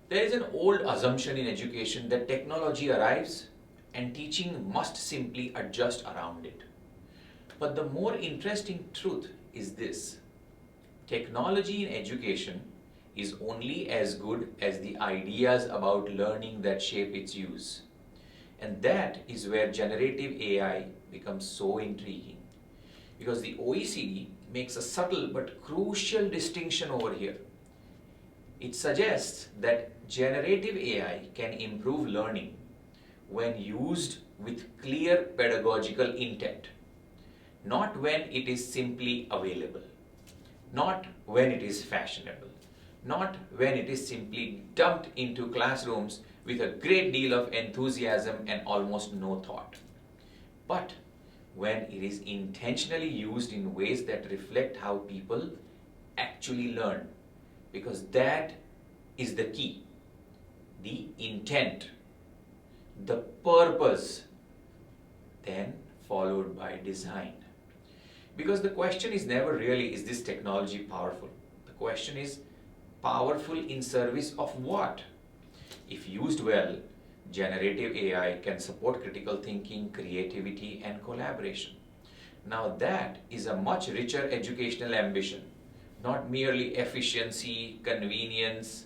There is an old assumption in education that technology arrives and teaching must simply adjust around it. But the more interesting truth is this: technology in education is only as good as the ideas about learning that shape its use. And that is where generative AI becomes so intriguing. Because the OECD makes a subtle but crucial distinction over here. It suggests that generative AI can improve learning when used with clear pedagogical intent, not when it is simply available, not when it is fashionable, not when it is simply dumped into classrooms with a great deal of enthusiasm and almost no thought, but when it is intentionally used in ways that reflect how people actually learn. Because that is the key: the intent, the purpose, then followed by design. Because the question is never really, is this technology powerful? The question is, powerful in service of what? If used well, generative AI can support critical thinking, creativity, and collaboration. Now, that is a much richer educational ambition, not merely efficiency, convenience,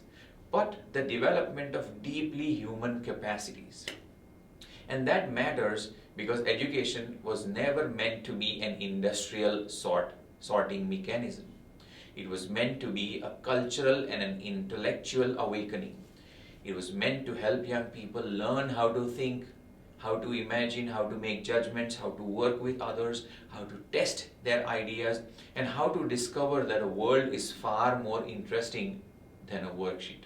but the development of deeply human capacities. And that matters because education was never meant to be an industrial sorting mechanism. It was meant to be a cultural and an intellectual awakening. It was meant to help young people learn how to think, how to imagine, how to make judgments, how to work with others, how to test their ideas, and how to discover that a world is far more interesting than a worksheet.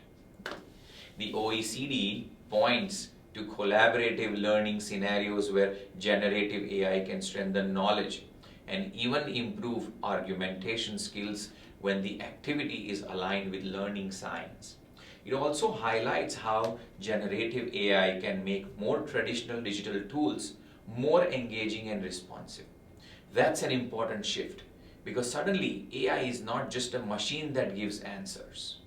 The OECD points to collaborative learning scenarios where generative AI can strengthen knowledge and even improve argumentation skills when the activity is aligned with learning science. It also highlights how generative AI can make more traditional digital tools more engaging and responsive. That's an important shift because suddenly AI is not just a machine that gives answers.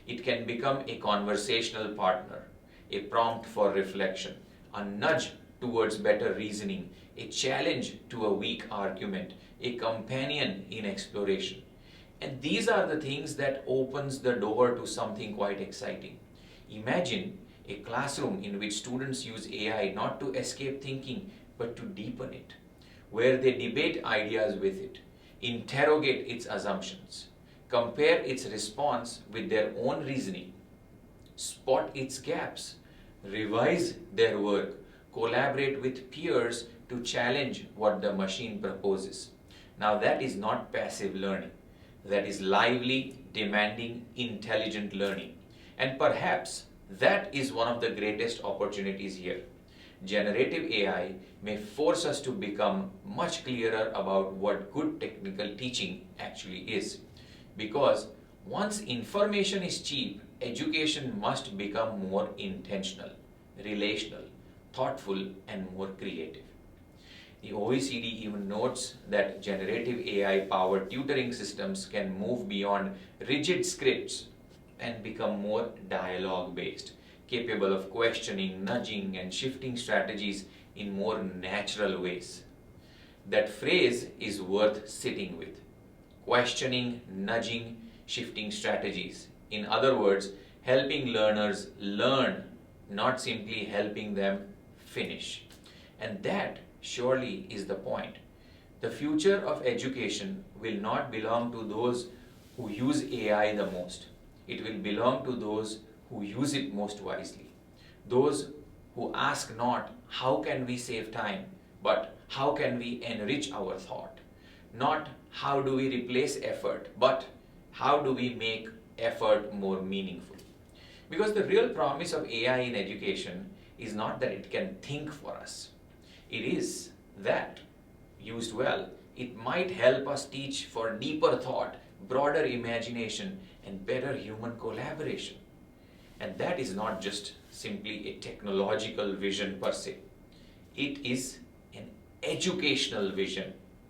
It can become a conversational partner, a prompt for reflection, a nudge towards better reasoning, a challenge to a weak argument, a companion in exploration. And these are the things that opens the door to something quite exciting. Imagine a classroom in which students use AI not to escape thinking but to deepen it, where they debate ideas with it, interrogate its assumptions, compare its response with their own reasoning, spot its gaps, revise their work, collaborate with peers to challenge what the machine proposes. Now that is not passive learning. That is lively, demanding, intelligent learning. And perhaps that is one of the greatest opportunities here. Generative AI may force us to become much clearer about what good technical teaching actually is. Because once information is cheap, education must become more intentional, relational, thoughtful, and more creative. The OECD even notes that generative AI-powered tutoring systems can move beyond rigid scripts and become more dialogue-based, capable of questioning, nudging, and shifting strategies in more natural ways. That phrase is worth sitting with. Questioning, nudging, shifting strategies. In other words, helping learners learn, not simply helping them finish. And that surely is the point. The future of education will not belong to those who use AI the most. It will belong to those who use it most wisely. Those who ask not, how can we save time, but how can we enrich our thought? Not, how do we replace effort, but how do we make effort more meaningful? Because the real promise of AI in education is not that it can think for us. It is that, used well, it might help us teach for deeper thought, broader imagination, and better human collaboration. And that is not just simply a technological vision per se. It is an educational vision